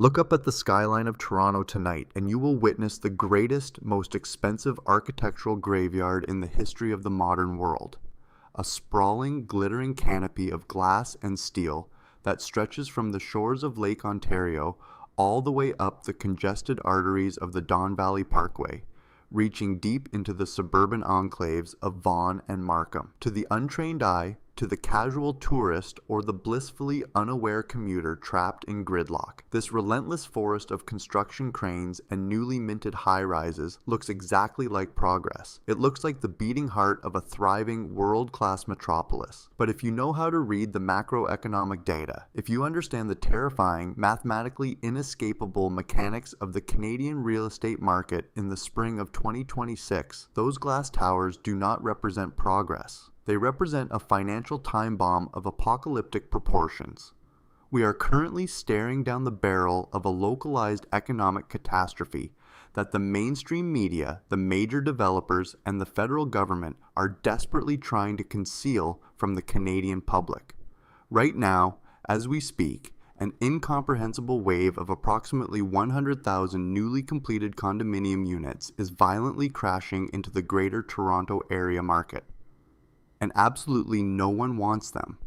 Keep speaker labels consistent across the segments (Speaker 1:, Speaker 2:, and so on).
Speaker 1: Look up at the skyline of Toronto tonight and you will witness the greatest, most expensive architectural graveyard in the history of the modern world. A sprawling, glittering canopy of glass and steel that stretches from the shores of Lake Ontario all the way up the congested arteries of the Don Valley Parkway, reaching deep into the suburban enclaves of Vaughan and Markham. To the untrained eye, to the casual tourist or the blissfully unaware commuter trapped in gridlock, this relentless forest of construction cranes and newly minted high-rises looks exactly like progress. It looks like the beating heart of a thriving, world-class metropolis. But if you know how to read the macroeconomic data, if you understand the terrifying, mathematically inescapable mechanics of the Canadian real estate market in the spring of 2026, those glass towers do not represent progress. They represent a financial time bomb of apocalyptic proportions. We are currently staring down the barrel of a localized economic catastrophe that the mainstream media, the major developers, and the federal government are desperately trying to conceal from the Canadian public. Right now, as we speak, an incomprehensible wave of approximately 100,000 newly completed condominium units is violently crashing into the Greater Toronto Area market. And absolutely no one wants them.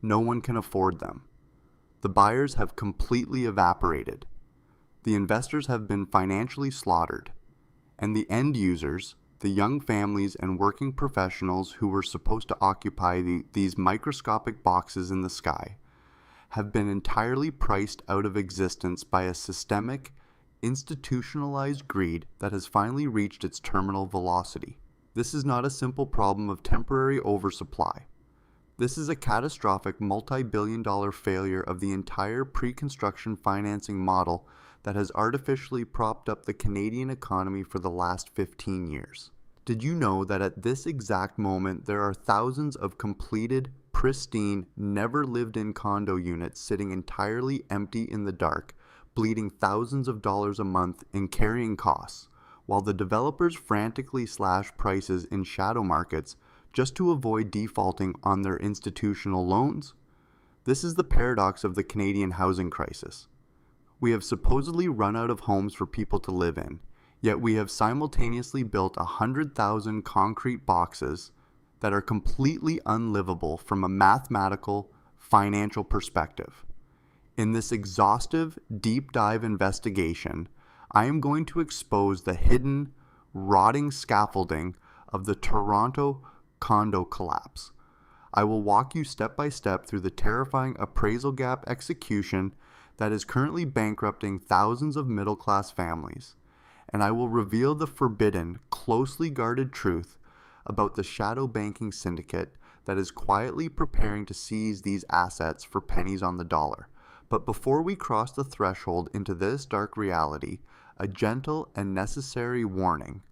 Speaker 1: No one can afford them. The buyers have completely evaporated. The investors have been financially slaughtered. And the end users, the young families and working professionals who were supposed to occupy these microscopic boxes in the sky, have been entirely priced out of existence by a systemic, institutionalized greed that has finally reached its terminal velocity. This is not a simple problem of temporary oversupply. This is a catastrophic multi-billion-dollar failure of the entire pre-construction financing model that has artificially propped up the Canadian economy for the last 15 years. Did you know that at this exact moment there are thousands of completed, pristine, never-lived-in condo units sitting entirely empty in the dark, bleeding thousands of dollars a month in carrying costs, while the developers frantically slash prices in shadow markets just to avoid defaulting on their institutional loans? This is the paradox of the Canadian housing crisis. We have supposedly run out of homes for people to live in, yet we have simultaneously built 100,000 concrete boxes that are completely unlivable from a mathematical, financial perspective. In this exhaustive, deep dive investigation, I am going to expose the hidden, rotting scaffolding of the Toronto condo collapse. I will walk you step by step through the terrifying appraisal gap execution that is currently bankrupting thousands of middle-class families, and I will reveal the forbidden, closely guarded truth about the shadow banking syndicate that is quietly preparing to seize these assets for pennies on the dollar. But before we cross the threshold into this dark reality, a gentle and necessary warning.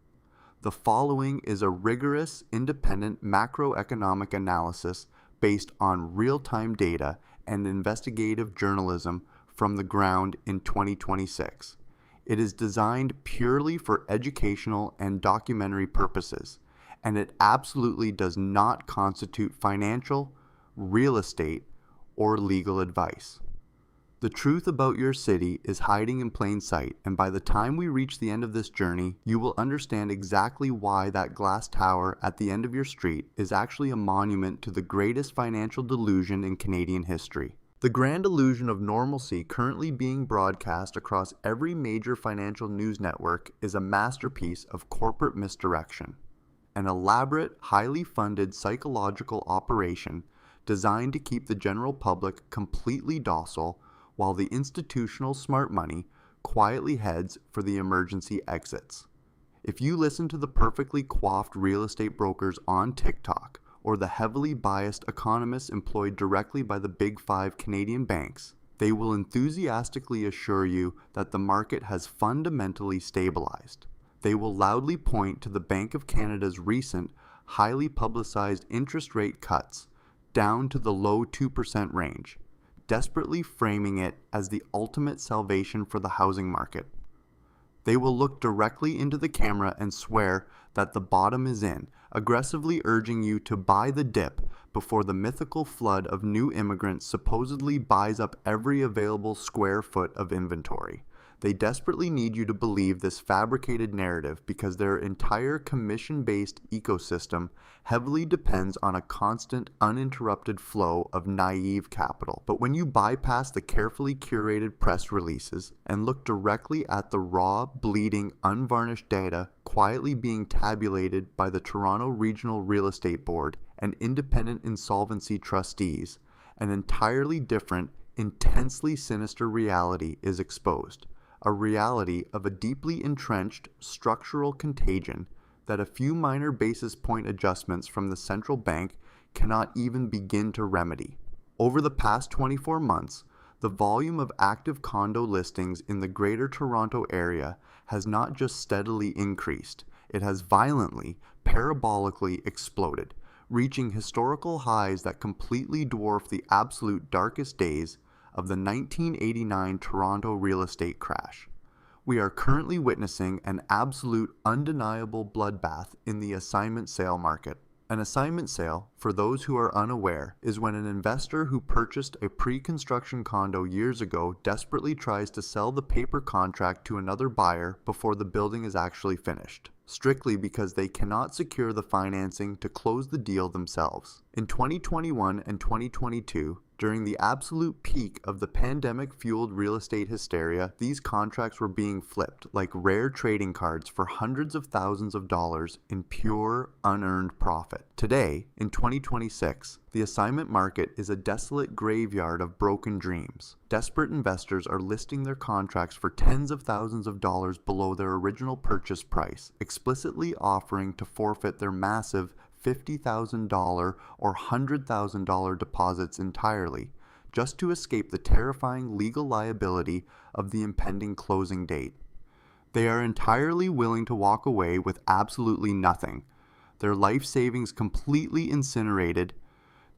Speaker 1: The following is a rigorous, independent macroeconomic analysis based on real-time data and investigative journalism from the ground in 2026. It is designed purely for educational and documentary purposes, and it absolutely does not constitute financial, real estate, or legal advice. The truth about your city is hiding in plain sight, and by the time we reach the end of this journey, you will understand exactly why that glass tower at the end of your street is actually a monument to the greatest financial delusion in Canadian history. The grand illusion of normalcy currently being broadcast across every major financial news network is a masterpiece of corporate misdirection. An elaborate, highly funded psychological operation designed to keep the general public completely docile while the institutional smart money quietly heads for the emergency exits. If you listen to the perfectly coiffed real estate brokers on TikTok, or the heavily biased economists employed directly by the Big Five Canadian banks, they will enthusiastically assure you that the market has fundamentally stabilized. They will loudly point to the Bank of Canada's recent, highly publicized interest rate cuts down to the low 2% range, desperately framing it as the ultimate salvation for the housing market. They will look directly into the camera and swear that the bottom is in, aggressively urging you to buy the dip before the mythical flood of new immigrants supposedly buys up every available square foot of inventory. They desperately need you to believe this fabricated narrative because their entire commission-based ecosystem heavily depends on a constant, uninterrupted flow of naive capital. But when you bypass the carefully curated press releases and look directly at the raw, bleeding, unvarnished data quietly being tabulated by the Toronto Regional Real Estate Board and independent insolvency trustees, an entirely different, intensely sinister reality is exposed. A reality of a deeply entrenched structural contagion that a few minor basis point adjustments from the central bank cannot even begin to remedy. Over the past 24 months, the volume of active condo listings in the Greater Toronto Area has not just steadily increased, it has violently, parabolically exploded, reaching historical highs that completely dwarf the absolute darkest days of the 1989 Toronto real estate crash. We are currently witnessing an absolute undeniable bloodbath in the assignment sale market. An assignment sale, for those who are unaware, is when an investor who purchased a pre-construction condo years ago desperately tries to sell the paper contract to another buyer before the building is actually finished, strictly because they cannot secure the financing to close the deal themselves. In 2021 and 2022, during the absolute peak of the pandemic-fueled real estate hysteria, these contracts were being flipped like rare trading cards for hundreds of thousands of dollars in pure, unearned profit. Today, in 2026, the assignment market is a desolate graveyard of broken dreams. Desperate investors are listing their contracts for tens of thousands of dollars below their original purchase price, explicitly offering to forfeit their massive $50,000 or $100,000 deposits entirely, just to escape the terrifying legal liability of the impending closing date. They are entirely willing to walk away with absolutely nothing, their life savings completely incinerated,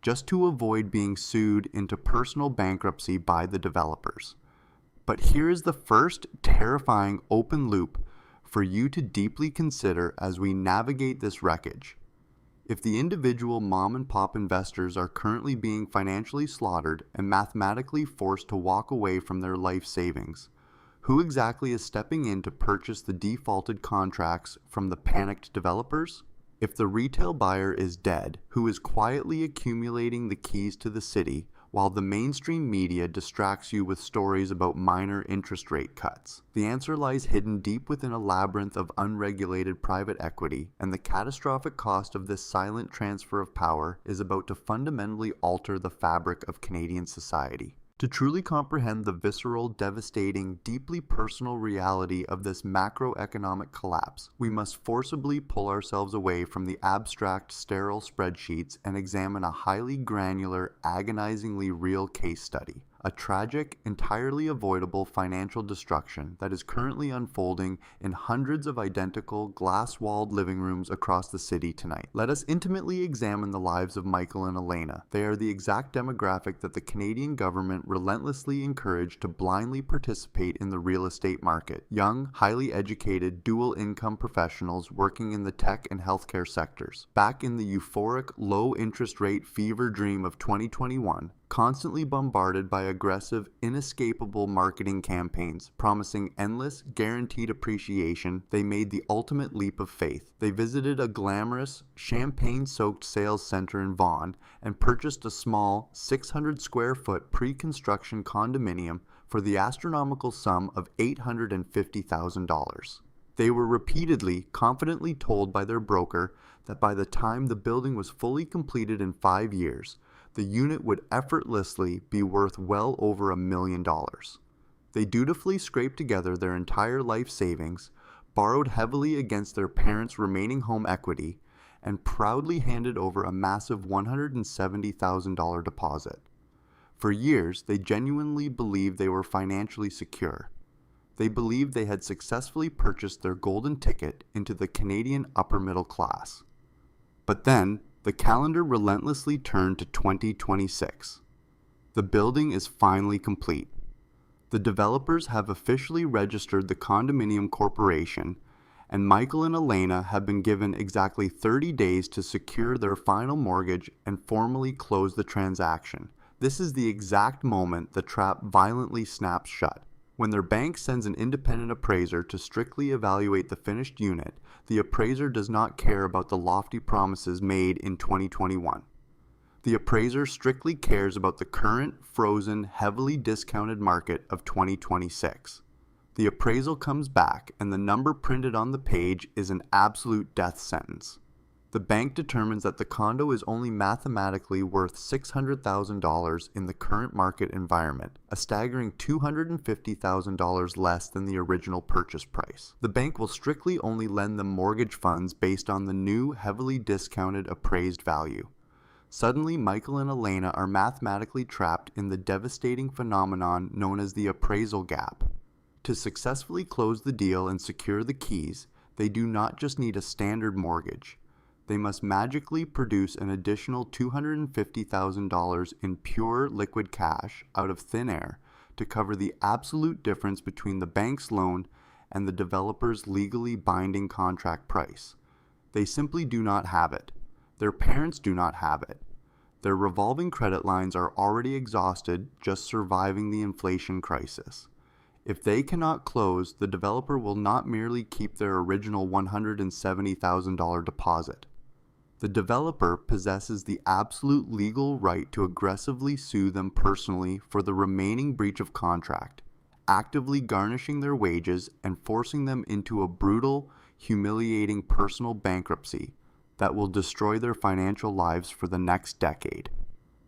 Speaker 1: just to avoid being sued into personal bankruptcy by the developers. But here is the first terrifying open loop for you to deeply consider as we navigate this wreckage. If the individual mom-and-pop investors are currently being financially slaughtered and mathematically forced to walk away from their life savings, who exactly is stepping in to purchase the defaulted contracts from the panicked developers? If the retail buyer is dead, who is quietly accumulating the keys to the city while the mainstream media distracts you with stories about minor interest rate cuts? The answer lies hidden deep within a labyrinth of unregulated private equity, and the catastrophic cost of this silent transfer of power is about to fundamentally alter the fabric of Canadian society. To truly comprehend the visceral, devastating, deeply personal reality of this macroeconomic collapse, we must forcibly pull ourselves away from the abstract, sterile spreadsheets and examine a highly granular, agonizingly real case study. A tragic, entirely avoidable financial destruction that is currently unfolding in hundreds of identical, glass-walled living rooms across the city tonight. Let us intimately examine the lives of Michael and Elena. They are the exact demographic that the Canadian government relentlessly encouraged to blindly participate in the real estate market. Young, highly educated, dual-income professionals working in the tech and healthcare sectors. Back in the euphoric, low-interest rate fever dream of 2021, constantly bombarded by aggressive, inescapable marketing campaigns promising endless, guaranteed appreciation, they made the ultimate leap of faith. They visited a glamorous, champagne-soaked sales center in Vaughan and purchased a small, 600 square foot pre-construction condominium for the astronomical sum of $850,000. They were repeatedly, confidently told by their broker that by the time the building was fully completed in 5 years, the unit would effortlessly be worth well over $1 million. They dutifully scraped together their entire life savings, borrowed heavily against their parents' remaining home equity, and proudly handed over a massive $170,000 deposit. For years, they genuinely believed they were financially secure. They believed they had successfully purchased their golden ticket into the Canadian upper middle class. But then, the calendar relentlessly turned to 2026. The building is finally complete. The developers have officially registered the condominium corporation, and Michael and Elena have been given exactly 30 days to secure their final mortgage and formally close the transaction. This is the exact moment the trap violently snaps shut. When their bank sends an independent appraiser to strictly evaluate the finished unit, the appraiser does not care about the lofty promises made in 2021. The appraiser strictly cares about the current, frozen, heavily discounted market of 2026. The appraisal comes back, and the number printed on the page is an absolute death sentence. The bank determines that the condo is only mathematically worth $600,000 in the current market environment, a staggering $250,000 less than the original purchase price. The bank will strictly only lend them mortgage funds based on the new, heavily discounted appraised value. Suddenly, Michael and Elena are mathematically trapped in the devastating phenomenon known as the appraisal gap. To successfully close the deal and secure the keys, they do not just need a standard mortgage. They must magically produce an additional $250,000 in pure liquid cash out of thin air to cover the absolute difference between the bank's loan and the developer's legally binding contract price. They simply do not have it. Their parents do not have it. Their revolving credit lines are already exhausted, just surviving the inflation crisis. If they cannot close, the developer will not merely keep their original $170,000 deposit. The developer possesses the absolute legal right to aggressively sue them personally for the remaining breach of contract, actively garnishing their wages and forcing them into a brutal, humiliating personal bankruptcy that will destroy their financial lives for the next decade.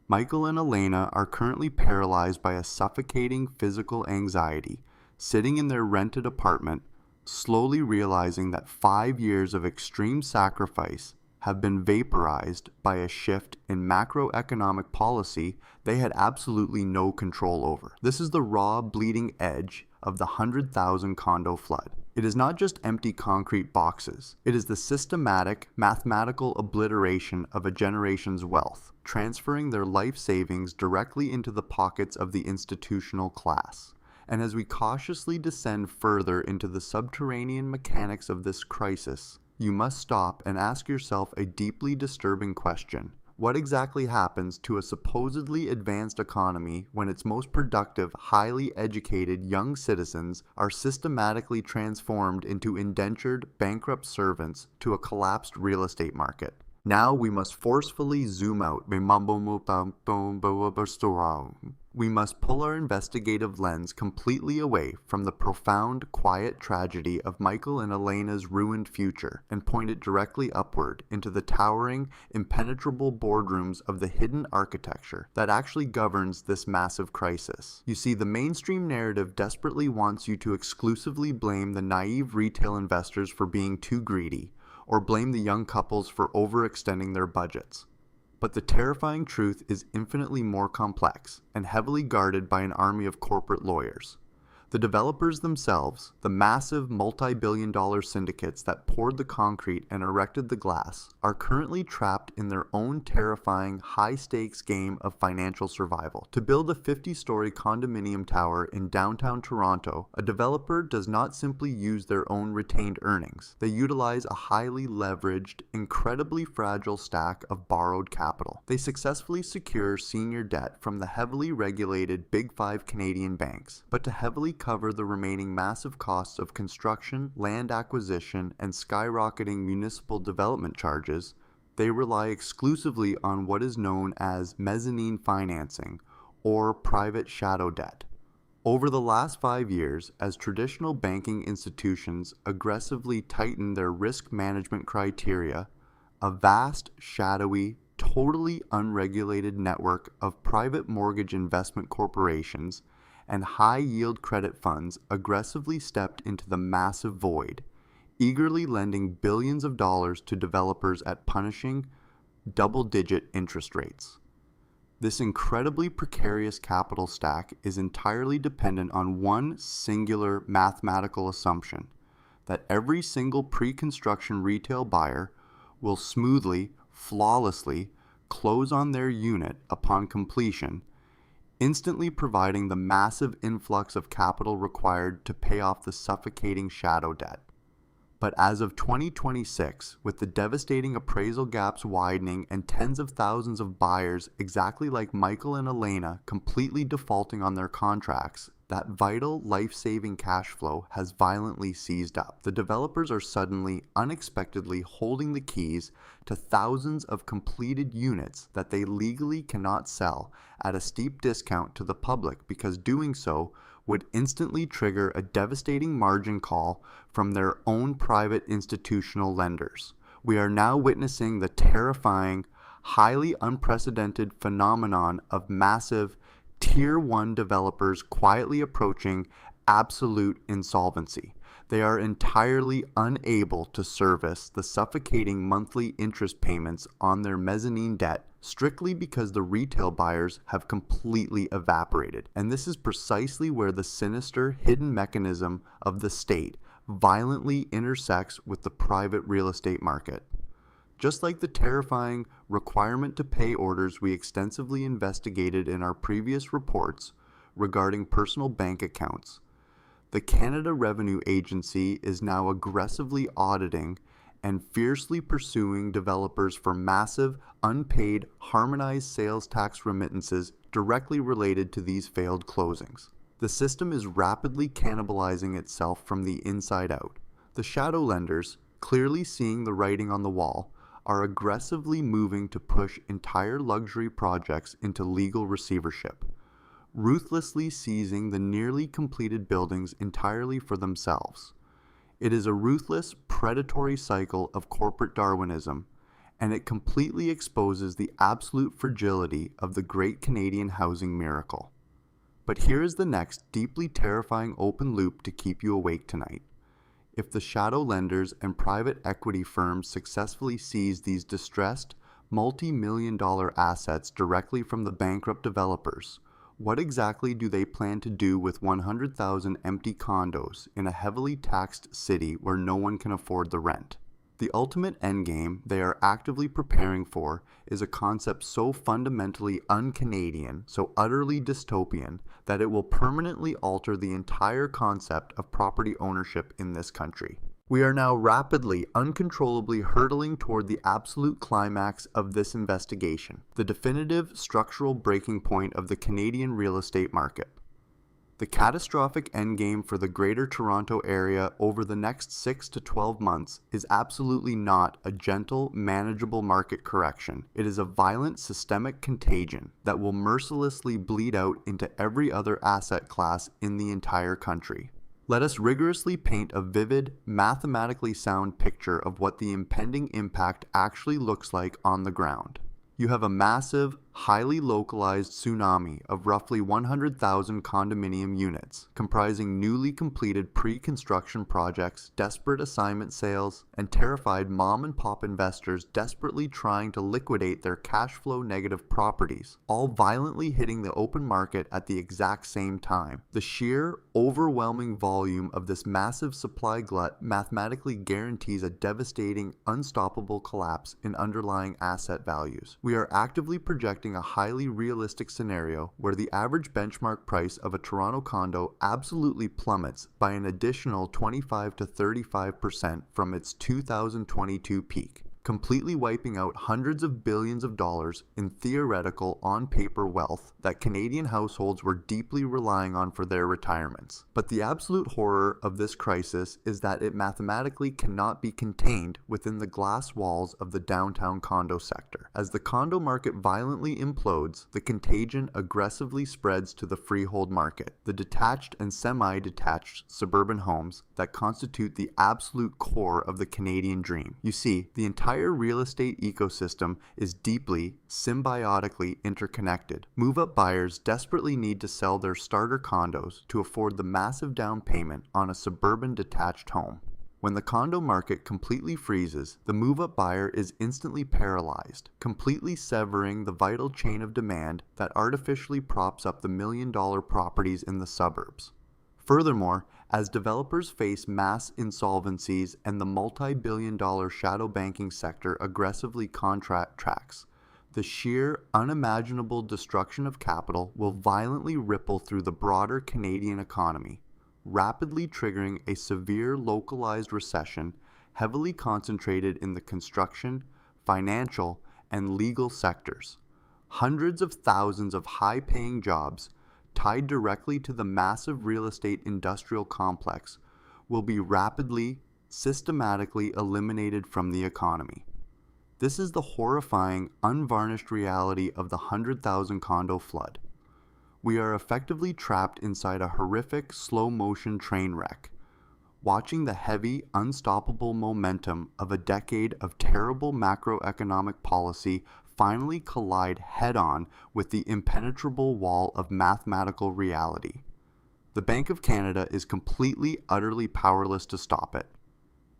Speaker 1: Michael and Elena are currently paralyzed by a suffocating physical anxiety, sitting in their rented apartment, slowly realizing that 5 years of extreme sacrifice have been vaporized by a shift in macroeconomic policy they had absolutely no control over. This is the raw, bleeding edge of the 100,000 condo flood. It is not just empty concrete boxes. It is the systematic, mathematical obliteration of a generation's wealth, transferring their life savings directly into the pockets of the institutional class. And as we cautiously descend further into the subterranean mechanics of this crisis, you must stop and ask yourself a deeply disturbing question. What exactly happens to a supposedly advanced economy when its most productive, highly educated young citizens are systematically transformed into indentured, bankrupt servants to a collapsed real estate market? Now we must forcefully zoom out. We must pull our investigative lens completely away from the profound, quiet tragedy of Michael and Elena's ruined future and point it directly upward into the towering, impenetrable boardrooms of the hidden architecture that actually governs this massive crisis. You see, the mainstream narrative desperately wants you to exclusively blame the naive retail investors for being too greedy, or blame the young couples for overextending their budgets. But the terrifying truth is infinitely more complex and heavily guarded by an army of corporate lawyers. The developers themselves, the massive multi-billion-dollar syndicates that poured the concrete and erected the glass, are currently trapped in their own terrifying, high-stakes game of financial survival. To build a 50-story condominium tower in downtown Toronto, a developer does not simply use their own retained earnings. They utilize a highly leveraged, incredibly fragile stack of borrowed capital. They successfully secure senior debt from the heavily regulated Big Five Canadian banks, but to heavily cover the remaining massive costs of construction, land acquisition, and skyrocketing municipal development charges, they rely exclusively on what is known as mezzanine financing, or private shadow debt. Over the last 5 years, as traditional banking institutions aggressively tighten their risk management criteria, a vast, shadowy, totally unregulated network of private mortgage investment corporations and high-yield credit funds aggressively stepped into the massive void, eagerly lending billions of dollars to developers at punishing, double-digit interest rates. This incredibly precarious capital stack is entirely dependent on one singular mathematical assumption, that every single pre-construction retail buyer will smoothly, flawlessly close on their unit upon completion, instantly providing the massive influx of capital required to pay off the suffocating shadow debt. But as of 2026, with the devastating appraisal gaps widening and tens of thousands of buyers exactly like Michael and Elena completely defaulting on their contracts, that vital, life-saving cash flow has violently seized up. The developers are suddenly, unexpectedly holding the keys to thousands of completed units that they legally cannot sell at a steep discount to the public because doing so would instantly trigger a devastating margin call from their own private institutional lenders. We are now witnessing the terrifying, highly unprecedented phenomenon of massive Tier 1 developers quietly approaching absolute insolvency. They are entirely unable to service the suffocating monthly interest payments on their mezzanine debt strictly because the retail buyers have completely evaporated. And this is precisely where the sinister hidden mechanism of the state violently intersects with the private real estate market. Just like the terrifying requirement to pay orders we extensively investigated in our previous reports regarding personal bank accounts, the Canada Revenue Agency is now aggressively auditing and fiercely pursuing developers for massive, unpaid, harmonized sales tax remittances directly related to these failed closings. The system is rapidly cannibalizing itself from the inside out. The shadow lenders, clearly seeing the writing on the wall, are aggressively moving to push entire luxury projects into legal receivership, ruthlessly seizing the nearly completed buildings entirely for themselves. It is a ruthless, predatory cycle of corporate Darwinism, and it completely exposes the absolute fragility of the great Canadian housing miracle. But here is the next deeply terrifying open loop to keep you awake tonight. If the shadow lenders and private equity firms successfully seize these distressed, multi-million-dollar assets directly from the bankrupt developers, what exactly do they plan to do with 100,000 empty condos in a heavily taxed city where no one can afford the rent? The ultimate endgame they are actively preparing for is a concept so fundamentally un-Canadian, so utterly dystopian, that it will permanently alter the entire concept of property ownership in this country. We are now rapidly, uncontrollably hurtling toward the absolute climax of this investigation, the definitive structural breaking point of the Canadian real estate market. The catastrophic endgame for the Greater Toronto Area over the next 6 to 12 months is absolutely not a gentle, manageable market correction. It is a violent systemic contagion that will mercilessly bleed out into every other asset class in the entire country. Let us rigorously paint a vivid, mathematically sound picture of what the impending impact actually looks like on the ground. You have a massive, highly localized tsunami of roughly 100,000 condominium units, comprising newly completed pre-construction projects, desperate assignment sales, and terrified mom-and-pop investors desperately trying to liquidate their cash flow negative properties, all violently hitting the open market at the exact same time. The sheer, overwhelming volume of this massive supply glut mathematically guarantees a devastating, unstoppable collapse in underlying asset values. We are actively projecting a highly realistic scenario where the average benchmark price of a Toronto condo absolutely plummets by an additional 25 to 35% from its 2022 peak, completely wiping out hundreds of billions of dollars in theoretical on-paper wealth that Canadian households were deeply relying on for their retirements. But the absolute horror of this crisis is that it mathematically cannot be contained within the glass walls of the downtown condo sector. As the condo market violently implodes, the contagion aggressively spreads to the freehold market, the detached and semi-detached suburban homes that constitute the absolute core of the Canadian dream. You see, the entire real estate ecosystem is deeply, symbiotically interconnected. Move-up buyers desperately need to sell their starter condos to afford the massive down payment on a suburban detached home. When the condo market completely freezes, the move-up buyer is instantly paralyzed, completely severing the vital chain of demand that artificially props up the million-dollar properties in the suburbs. Furthermore, as developers face mass insolvencies and the multi-billion-dollar shadow banking sector aggressively contracts, the sheer, unimaginable destruction of capital will violently ripple through the broader Canadian economy, rapidly triggering a severe localized recession heavily concentrated in the construction, financial, and legal sectors. Hundreds of thousands of high-paying jobs tied directly to the massive real estate industrial complex will be rapidly, systematically eliminated from the economy. This is the horrifying, unvarnished reality of the 100,000 condo flood. We are effectively trapped inside a horrific, slow-motion train wreck, watching the heavy, unstoppable momentum of a decade of terrible macroeconomic policy finally collide head-on with the impenetrable wall of mathematical reality. The Bank of Canada is completely, utterly powerless to stop it.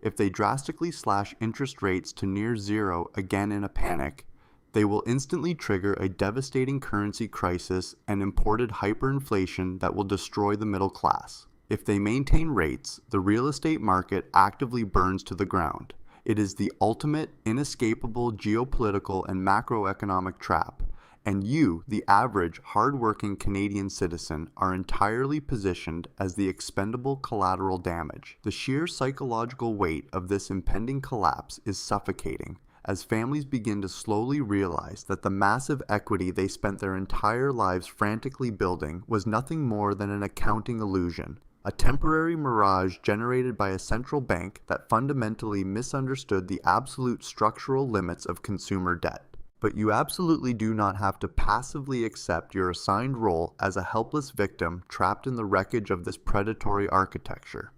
Speaker 1: If they drastically slash interest rates to near zero again in a panic, they will instantly trigger a devastating currency crisis and imported hyperinflation that will destroy the middle class. If they maintain rates, the real estate market actively burns to the ground. It is the ultimate, inescapable geopolitical and macroeconomic trap, and you, the average, hard-working Canadian citizen, are entirely positioned as the expendable collateral damage. The sheer psychological weight of this impending collapse is suffocating, as families begin to slowly realize that the massive equity they spent their entire lives frantically building was nothing more than an accounting illusion. A temporary mirage generated by a central bank that fundamentally misunderstood the absolute structural limits of consumer debt. But you absolutely do not have to passively accept your assigned role as a helpless victim trapped in the wreckage of this predatory architecture.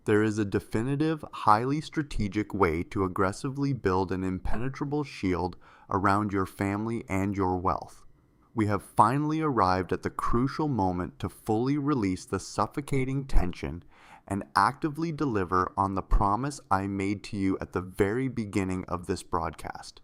Speaker 1: There is a definitive, highly strategic way to aggressively build an impenetrable shield around your family and your wealth. We have finally arrived at the crucial moment to fully release the suffocating tension and actively deliver on the promise I made to you at the very beginning of this broadcast.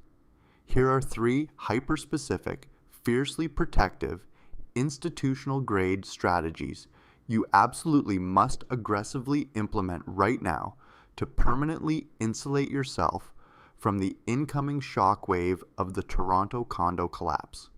Speaker 1: Here are 3 hyper-specific, fiercely protective, institutional-grade strategies you absolutely must aggressively implement right now to permanently insulate yourself from the incoming shockwave of the Toronto condo collapse.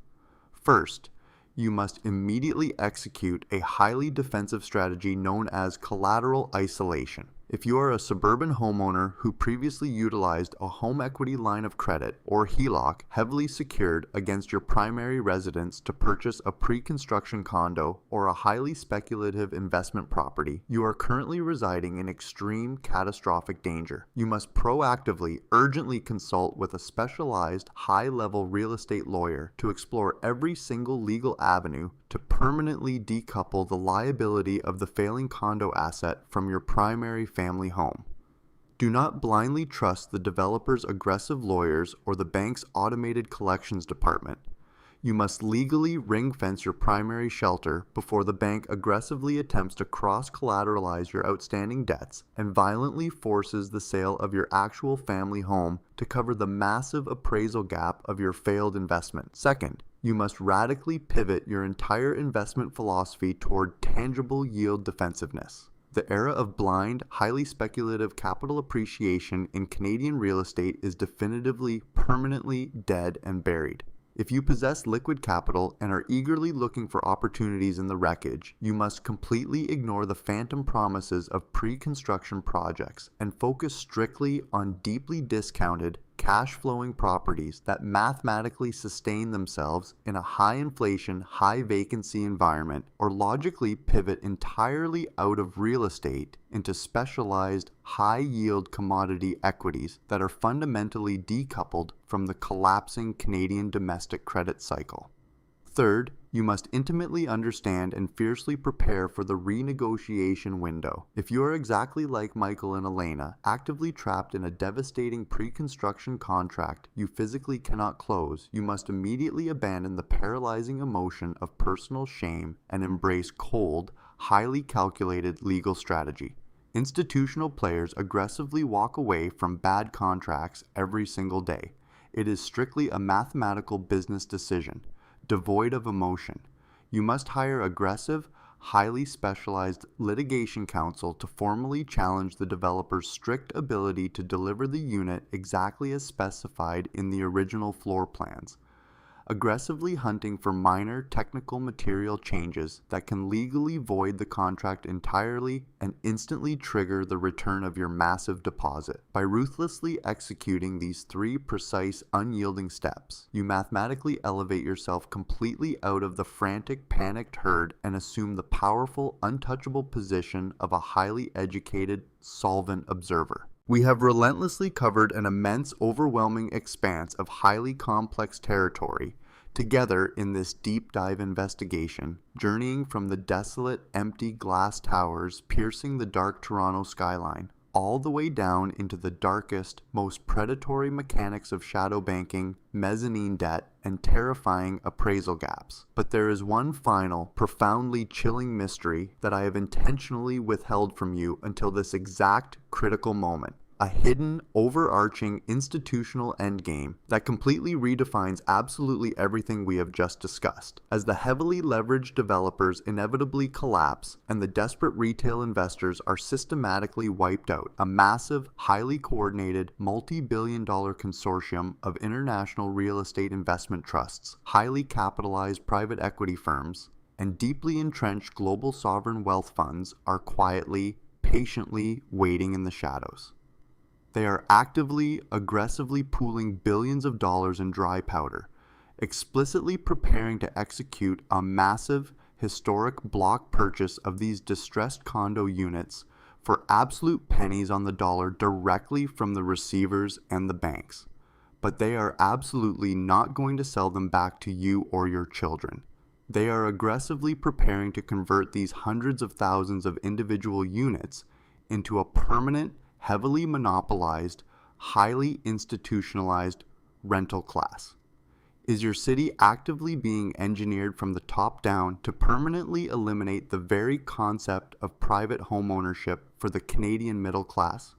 Speaker 1: First, you must immediately execute a highly defensive strategy known as collateral isolation. If you are a suburban homeowner who previously utilized a home equity line of credit or HELOC heavily secured against your primary residence to purchase a pre-construction condo or a highly speculative investment property, you are currently residing in extreme catastrophic danger. You must proactively, urgently consult with a specialized, high-level real estate lawyer to explore every single legal avenue to permanently decouple the liability of the failing condo asset from your primary family home. Do not blindly trust the developer's aggressive lawyers or the bank's automated collections department. You must legally ring-fence your primary shelter before the bank aggressively attempts to cross-collateralize your outstanding debts and violently forces the sale of your actual family home to cover the massive appraisal gap of your failed investment. Second, you must radically pivot your entire investment philosophy toward tangible yield defensiveness. The era of blind, highly speculative capital appreciation in Canadian real estate is definitively, permanently dead and buried. If you possess liquid capital and are eagerly looking for opportunities in the wreckage, you must completely ignore the phantom promises of pre-construction projects and focus strictly on deeply discounted, cash-flowing properties that mathematically sustain themselves in a high-inflation, high-vacancy environment, or logically pivot entirely out of real estate into specialized, high-yield commodity equities that are fundamentally decoupled from the collapsing Canadian domestic credit cycle. Third, you must intimately understand and fiercely prepare for the renegotiation window. If you are exactly like Michael and Elena, actively trapped in a devastating pre-construction contract you physically cannot close, you must immediately abandon the paralyzing emotion of personal shame and embrace cold, highly calculated legal strategy. Institutional players aggressively walk away from bad contracts every single day. It is strictly a mathematical business decision, devoid of emotion. You must hire aggressive, highly specialized litigation counsel to formally challenge the developer's strict ability to deliver the unit exactly as specified in the original floor plans. aggressively hunting for minor technical material changes that can legally void the contract entirely and instantly trigger the return of your massive deposit. By ruthlessly executing these 3 precise, unyielding steps, you mathematically elevate yourself completely out of the frantic, panicked herd and assume the powerful, untouchable position of a highly educated, solvent observer. We have relentlessly covered an immense, overwhelming expanse of highly complex territory together in this deep dive investigation, journeying from the desolate, empty glass towers piercing the dark Toronto skyline, all the way down into the darkest, most predatory mechanics of shadow banking, mezzanine debt, and terrifying appraisal gaps. But there is one final, profoundly chilling mystery that I have intentionally withheld from you until this exact critical moment. A hidden, overarching institutional endgame that completely redefines absolutely everything we have just discussed. As the heavily leveraged developers inevitably collapse and the desperate retail investors are systematically wiped out, a massive, highly coordinated, multi-billion-dollar consortium of international real estate investment trusts, highly capitalized private equity firms, and deeply entrenched global sovereign wealth funds are quietly, patiently waiting in the shadows. They are actively, aggressively pooling billions of dollars in dry powder, explicitly preparing to execute a massive, historic block purchase of these distressed condo units for absolute pennies on the dollar directly from the receivers and the banks. But they are absolutely not going to sell them back to you or your children. They are aggressively preparing to convert these hundreds of thousands of individual units into a permanent, heavily monopolized, highly institutionalized rental class. Is your city actively being engineered from the top down to permanently eliminate the very concept of private homeownership for the Canadian middle class?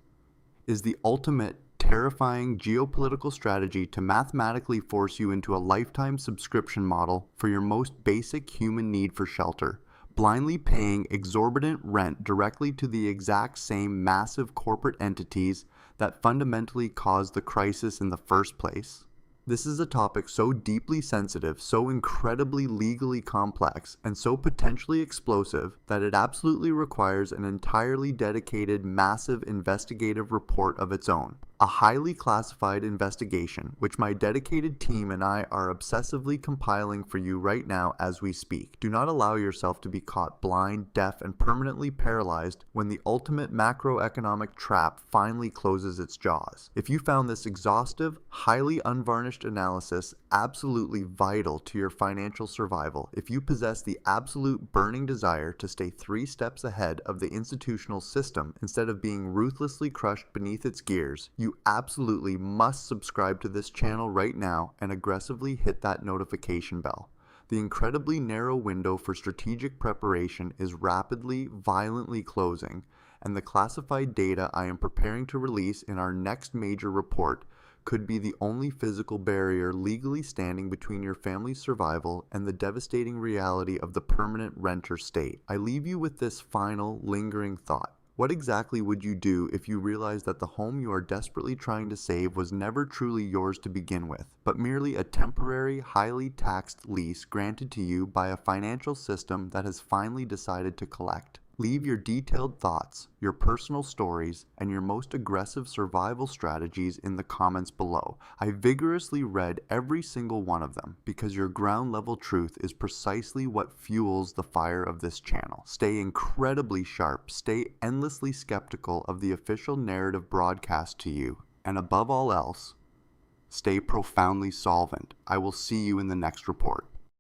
Speaker 1: Is the ultimate terrifying geopolitical strategy to mathematically force you into a lifetime subscription model for your most basic human need for shelter, blindly paying exorbitant rent directly to the exact same massive corporate entities that fundamentally caused the crisis in the first place? This is a topic so deeply sensitive, so incredibly legally complex, and so potentially explosive that it absolutely requires an entirely dedicated, massive investigative report of its own. A highly classified investigation, which my dedicated team and I are obsessively compiling for you right now as we speak. Do not allow yourself to be caught blind, deaf, and permanently paralyzed when the ultimate macroeconomic trap finally closes its jaws. If you found this exhaustive, highly unvarnished analysis absolutely vital to your financial survival, if you possess the absolute burning desire to stay 3 steps ahead of the institutional system instead of being ruthlessly crushed beneath its gears, you absolutely must subscribe to this channel right now and aggressively hit that notification bell. The incredibly narrow window for strategic preparation is rapidly, violently closing, and the classified data I am preparing to release in our next major report could be the only physical barrier legally standing between your family's survival and the devastating reality of the permanent renter state. I leave you with this final, lingering thought. What exactly would you do if you realized that the home you are desperately trying to save was never truly yours to begin with, but merely a temporary, highly taxed lease granted to you by a financial system that has finally decided to collect? Leave your detailed thoughts, your personal stories, and your most aggressive survival strategies in the comments below. I vigorously read every single one of them because your ground level truth is precisely what fuels the fire of this channel. Stay incredibly sharp, stay endlessly skeptical of the official narrative broadcast to you, and above all else, stay profoundly solvent. I will see you in the next report.